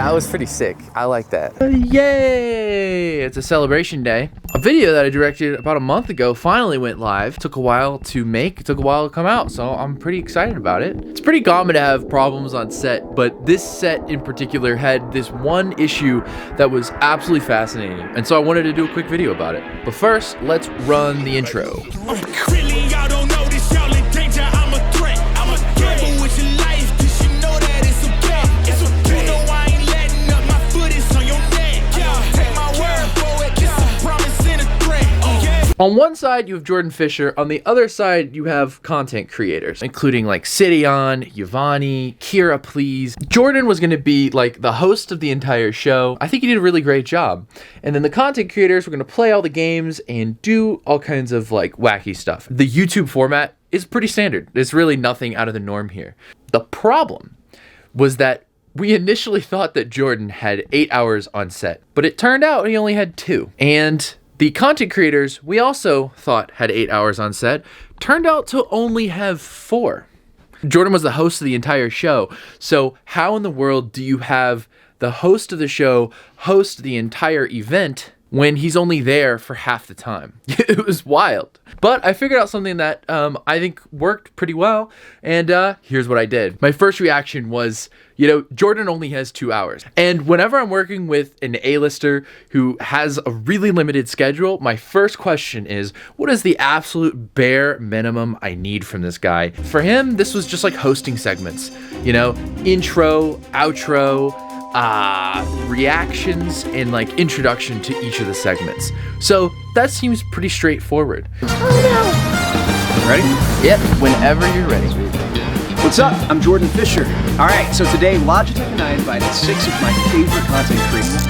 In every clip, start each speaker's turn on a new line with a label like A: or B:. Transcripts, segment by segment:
A: That was pretty sick. I like that.
B: Yay! It's a celebration day. A video that I directed about a month ago finally went live. Took a while to make, took a while to come out, so I'm pretty excited about it. It's pretty common to have problems on set, but this set in particular had this one issue that was absolutely fascinating, and so I wanted to do a quick video about it. But first, let's run the intro. On one side, you have Jordan Fisher. On the other side, you have content creators, including like Sydeon, Yvonnie, Kira Please. Jordan was going to be like the host of the entire show. I think he did a really great job. And then the content creators were going to play all the games and do all kinds of like wacky stuff. The YouTube format is pretty standard. There's really nothing out of the norm here. The problem was that we initially thought that Jordan had 8 hours on set, but it turned out he only had 2. And the content creators we also thought had 8 hours on set turned out to only have 4. Jordan was the host of the entire show, so how in the world do you have the host of the show host the entire event when he's only there for half the time? It was wild. But I figured out something that I think worked pretty well, and here's what I did. My first reaction was, Jordan only has 2 hours. And whenever I'm working with an A-lister who has a really limited schedule, my first question is, what is the absolute bare minimum I need from this guy? For him, this was just like hosting segments, intro, outro, reactions, and like introduction to each of the segments. So that seems pretty straightforward. Oh no. Ready? Yep, whenever you're ready.
C: What's up? I'm Jordan Fisher. All right, so today Logitech and I invited 6 of my favorite content creators.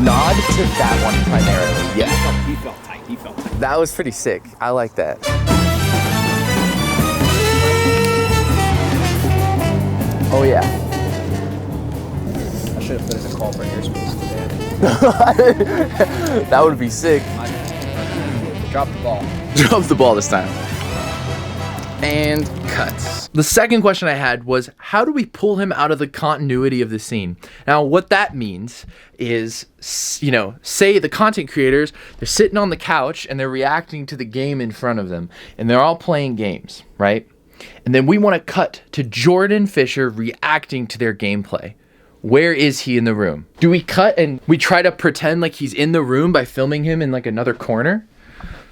A: Nod to that one primarily. Yeah.
C: He felt tight.
A: That was pretty sick. I like that. Oh yeah.
C: I should have put in a call for airspace today.
A: That would be sick.
C: Drop the ball.
A: Drop the ball this time. And cuts.
B: The second question I had was, how do we pull him out of the continuity of the scene? Now, what that means is, say the content creators, they're sitting on the couch and they're reacting to the game in front of them, and they're all playing games, right? And then we want to cut to Jordan Fisher reacting to their gameplay. Where is he in the room? Do we cut and we try to pretend like he's in the room by filming him in like another corner?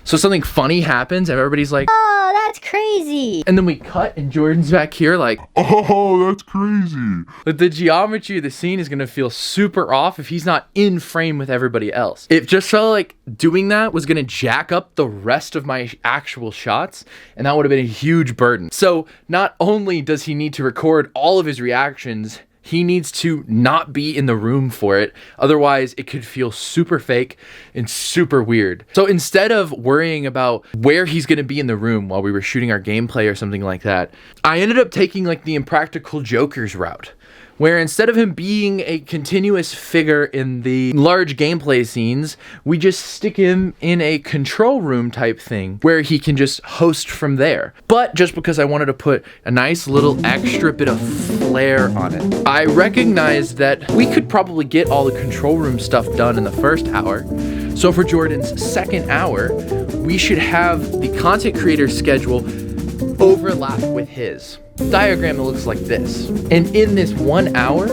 B: So something funny happens and everybody's like,
D: oh, that's crazy.
B: And then we cut and Jordan's back here like,
E: oh, that's crazy.
B: But the geometry of the scene is going to feel super off if he's not in frame with everybody else. It just felt like doing that was going to jack up the rest of my actual shots, and that would have been a huge burden. So not only does he need to record all of his reactions, he needs to not be in the room for it. Otherwise, it could feel super fake and super weird. So instead of worrying about where he's going to be in the room while we were shooting our gameplay or something like that, I ended up taking like the Impractical Jokers route, where instead of him being a continuous figure in the large gameplay scenes, we just stick him in a control room type thing where he can just host from there. But just because I wanted to put a nice little extra bit of flair on it, I recognized that we could probably get all the control room stuff done in the first hour. So for Jordan's second hour, we should have the content creator schedule overlap with his diagram that looks like this. And in this 1 hour,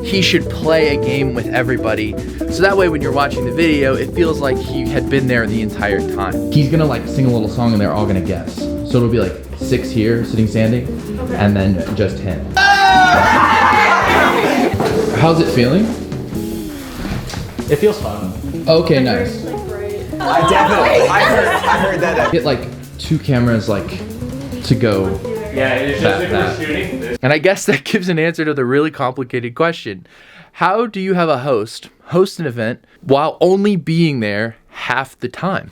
B: he should play a game with everybody. So that way when you're watching the video, it feels like he had been there the entire time. He's gonna like sing a little song and they're all gonna guess. So it'll be like 6 here, sitting, standing, and then just him. How's it feeling?
C: It feels fun.
B: Okay, nice.
C: I heard that.
B: Get like 2 cameras like to go.
F: Yeah, it's just if we're shooting this.
B: And I guess that gives an answer to the really complicated question. How do you have a host an event while only being there half the time?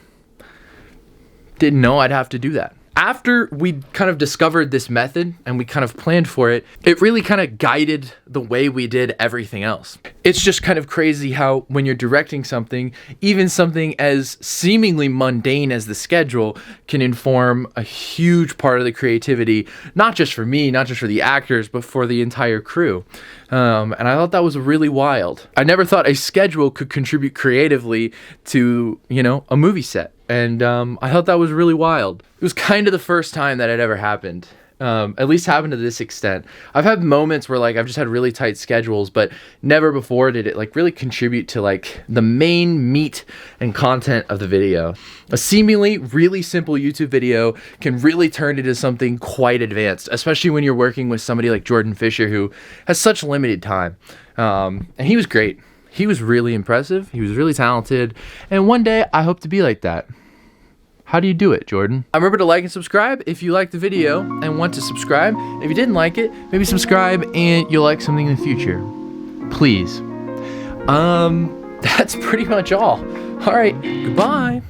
B: Didn't know I'd have to do that. After we kind of discovered this method and we kind of planned for it, it really kind of guided the way we did everything else. It's just kind of crazy how when you're directing something, even something as seemingly mundane as the schedule can inform a huge part of the creativity, not just for me, not just for the actors, but for the entire crew. And I thought that was really wild. I never thought a schedule could contribute creatively to, a movie set. And I thought that was really wild. It was kind of the first time that it ever happened. At least happened to this extent. I've had moments where I've just had really tight schedules, but never before did it really contribute to the main meat and content of the video. A seemingly really simple YouTube video can really turn into something quite advanced, especially when you're working with somebody like Jordan Fisher, who has such limited time. And he was great. He was really impressive. He was really talented. And one day I hope to be like that. How do you do it, Jordan? Remember to like and subscribe if you liked the video and want to subscribe. If you didn't like it, maybe subscribe and you'll like something in the future. Please. That's pretty much all. All right, goodbye.